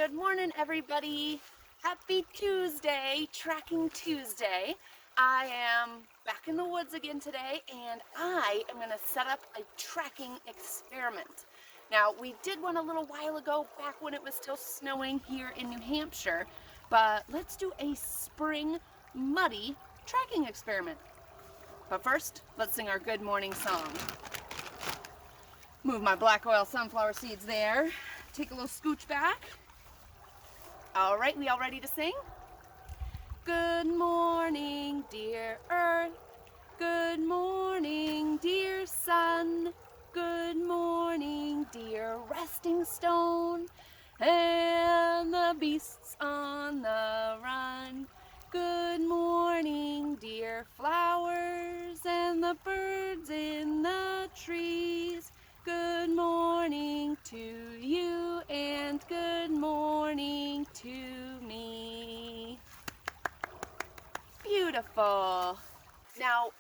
Good morning, everybody. Happy Tuesday, Tracking Tuesday. I am back in the woods again today, and I am going to set up a tracking experiment. Now, we did one a little while ago, back when it was still snowing here in New Hampshire, but let's do a spring muddy tracking experiment. But first, let's sing our good morning song. Move my black oil sunflower seeds there. Take a little scooch back. All right, we all ready to sing? Good morning, dear earth. Good morning, dear sun. Good morning, dear resting stone. And the beasts on the run. Good morning, dear flowers and the birds in the trees. Good morning to you and good morning to me. Beautiful. Now,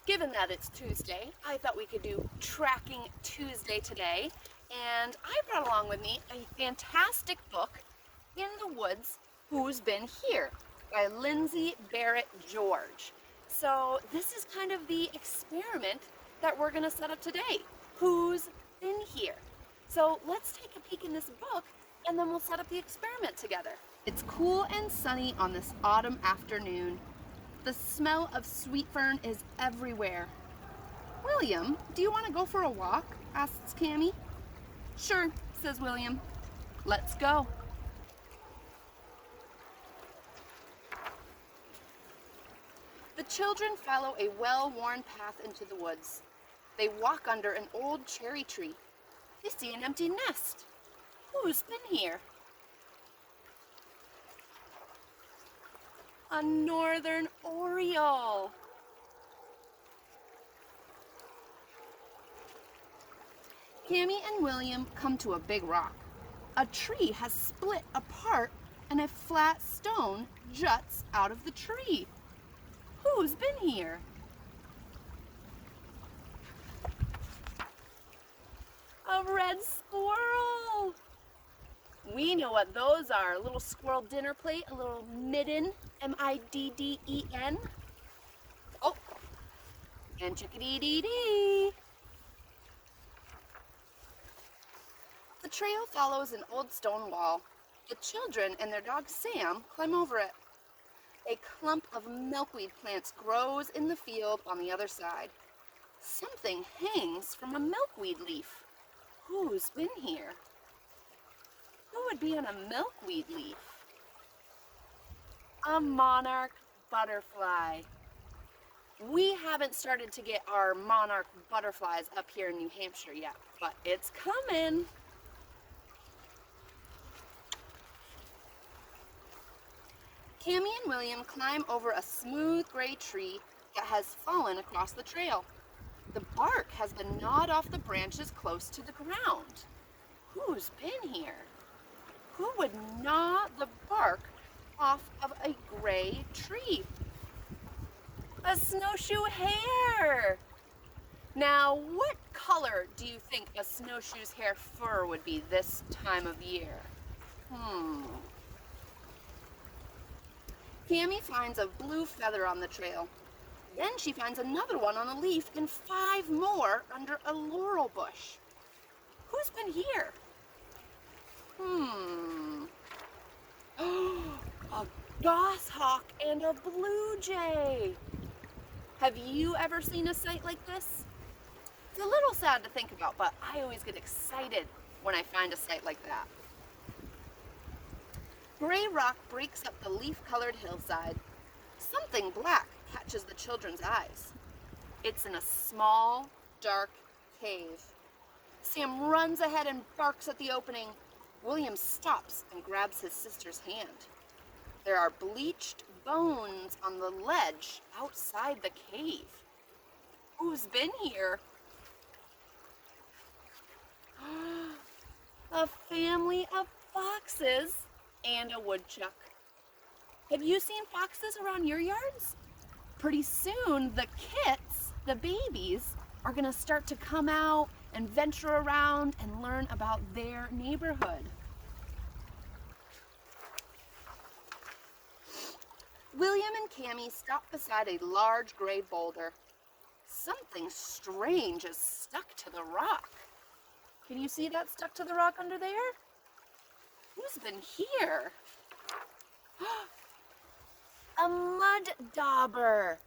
given that it's Tuesday, I thought we could do Tracking Tuesday today, and I brought along with me a fantastic book, In the Woods, Who's Been Here, by Lindsay Barrett George. So this is kind of the experiment that we're going to set up today. Who's been here? So let's take a peek in this book, and then we'll set up the experiment together. It's cool and sunny on this autumn afternoon. The smell of sweet fern is everywhere. William, do you want to go for a walk? Asks Cammie. Sure, says William. Let's go. The children follow a well-worn path into the woods. They walk under an old cherry tree. They see an empty nest. Who's been here? A northern oriole. Cammie and William come to a big rock. A tree has split apart and a flat stone juts out of the tree. Who's been here? A red squirrel. We know what those are. A little squirrel dinner plate, a little midden, M-I-D-D-E-N. Oh, and chickadee-dee-dee. The trail follows an old stone wall. The children and their dog Sam climb over it. A clump of milkweed plants grows in the field on the other side. Something hangs from a milkweed leaf. Who's been here? Who would be on a milkweed leaf? A monarch butterfly. We haven't started to get our monarch butterflies up here in New Hampshire yet, but it's coming. Cammie and William climb over a smooth gray tree that has fallen across the trail. The bark has been gnawed off the branches close to the ground. Who's been here? Who would gnaw the bark off of a gray tree? A snowshoe hare! Now, what color do you think a snowshoe's hair fur would be this time of year? Cammie finds a blue feather on the trail. Then she finds another one on a leaf and 5 more under a laurel bush. Who's been here? A goshawk and a blue jay. Have you ever seen a sight like this? It's a little sad to think about, but I always get excited when I find a sight like that. Gray rock breaks up the leaf-colored hillside. Something black catches the children's eyes. It's in a small, dark cave. Sam runs ahead and barks at the opening. William stops and grabs his sister's hand. There are bleached bones on the ledge outside the cave. Who's been here? A family of foxes and a woodchuck. Have you seen foxes around your yards? Pretty soon, the kits, the babies, are gonna start to come out and venture around and learn about their neighborhood. William and Cammie stopped beside a large gray boulder. Something strange is stuck to the rock. Can you see that stuck to the rock under there? Who's been here? A mud dauber.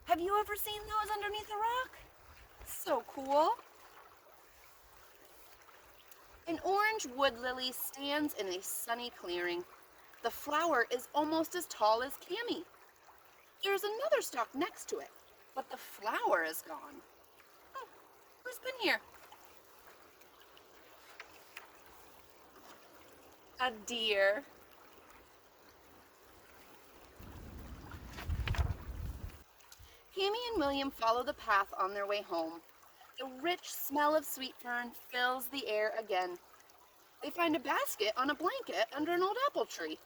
Have you ever seen those underneath a rock? So cool. An orange wood lily stands in a sunny clearing. The flower is almost as tall as Cammie. There's another stalk next to it, but the flower is gone. Oh, who's been here? A deer. Cammie and William follow the path on their way home. The rich smell of sweet fern fills the air again. They find a basket on a blanket under an old apple tree.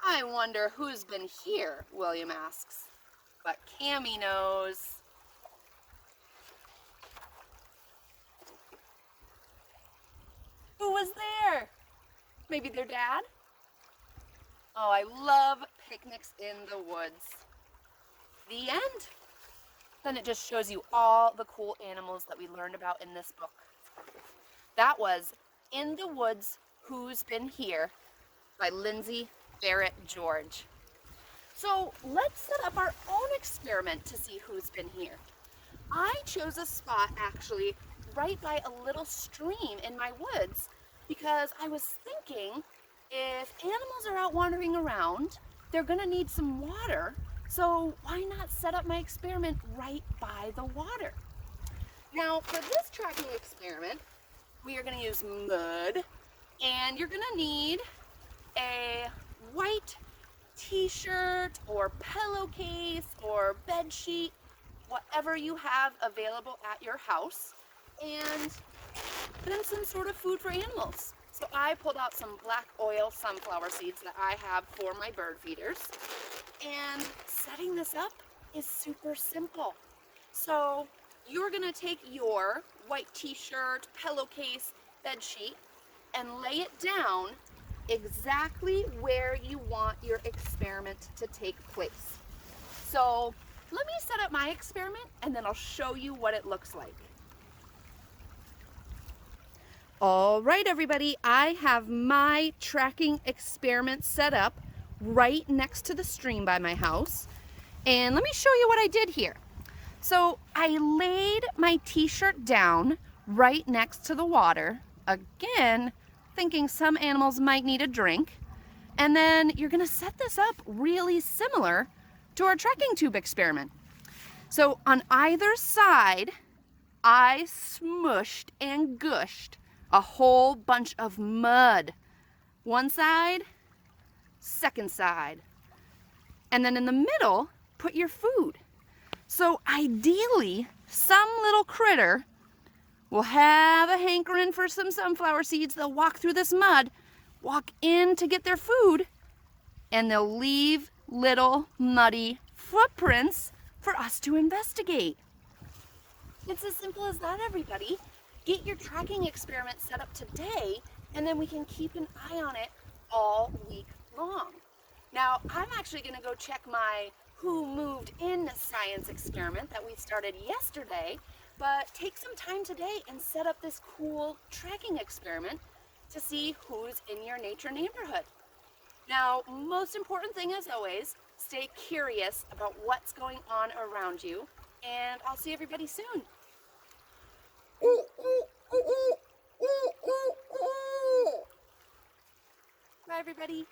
I wonder who's been here, William asks. But Cammie knows. Who was there? Maybe their dad? Oh, I love picnics in the woods. The end. Then it just shows you all the cool animals that we learned about in this book. That was In the Woods, Who's Been Here by Lindsay Barrett George. So let's set up our own experiment to see who's been here. I chose a spot actually right by a little stream in my woods because I was thinking if animals are out wandering around, they're gonna need some water. So why not set up my experiment right by the water? Now for this tracking experiment, we are going to use mud, and you're going to need a white t-shirt or pillowcase or bed sheet, whatever you have available at your house, and then some sort of food for animals. So I pulled out some black oil sunflower seeds that I have for my bird feeders. And setting this up is super simple. So you're gonna take your white t-shirt, pillowcase, bed sheet, and lay it down exactly where you want your experiment to take place. So let me set up my experiment and then I'll show you what it looks like. All right, everybody, I have my tracking experiment set up right next to the stream by my house. And let me show you what I did here. So I laid my t-shirt down right next to the water, again, thinking some animals might need a drink. And then you're gonna set this up really similar to our tracking tube experiment. So on either side, I smushed and gushed a whole bunch of mud. One side, second side. And then in the middle, put your food. So ideally, some little critter will have a hankering for some sunflower seeds. They'll walk through this mud, walk in to get their food, and they'll leave little muddy footprints for us to investigate. It's as simple as that, everybody. Get your tracking experiment set up today, and then we can keep an eye on it all week long. Now, I'm actually gonna go check my Who Moved In science experiment that we started yesterday, but take some time today and set up this cool tracking experiment to see who's in your nature neighborhood. Now, most important thing as always, stay curious about what's going on around you, and I'll see everybody soon. Bye, everybody.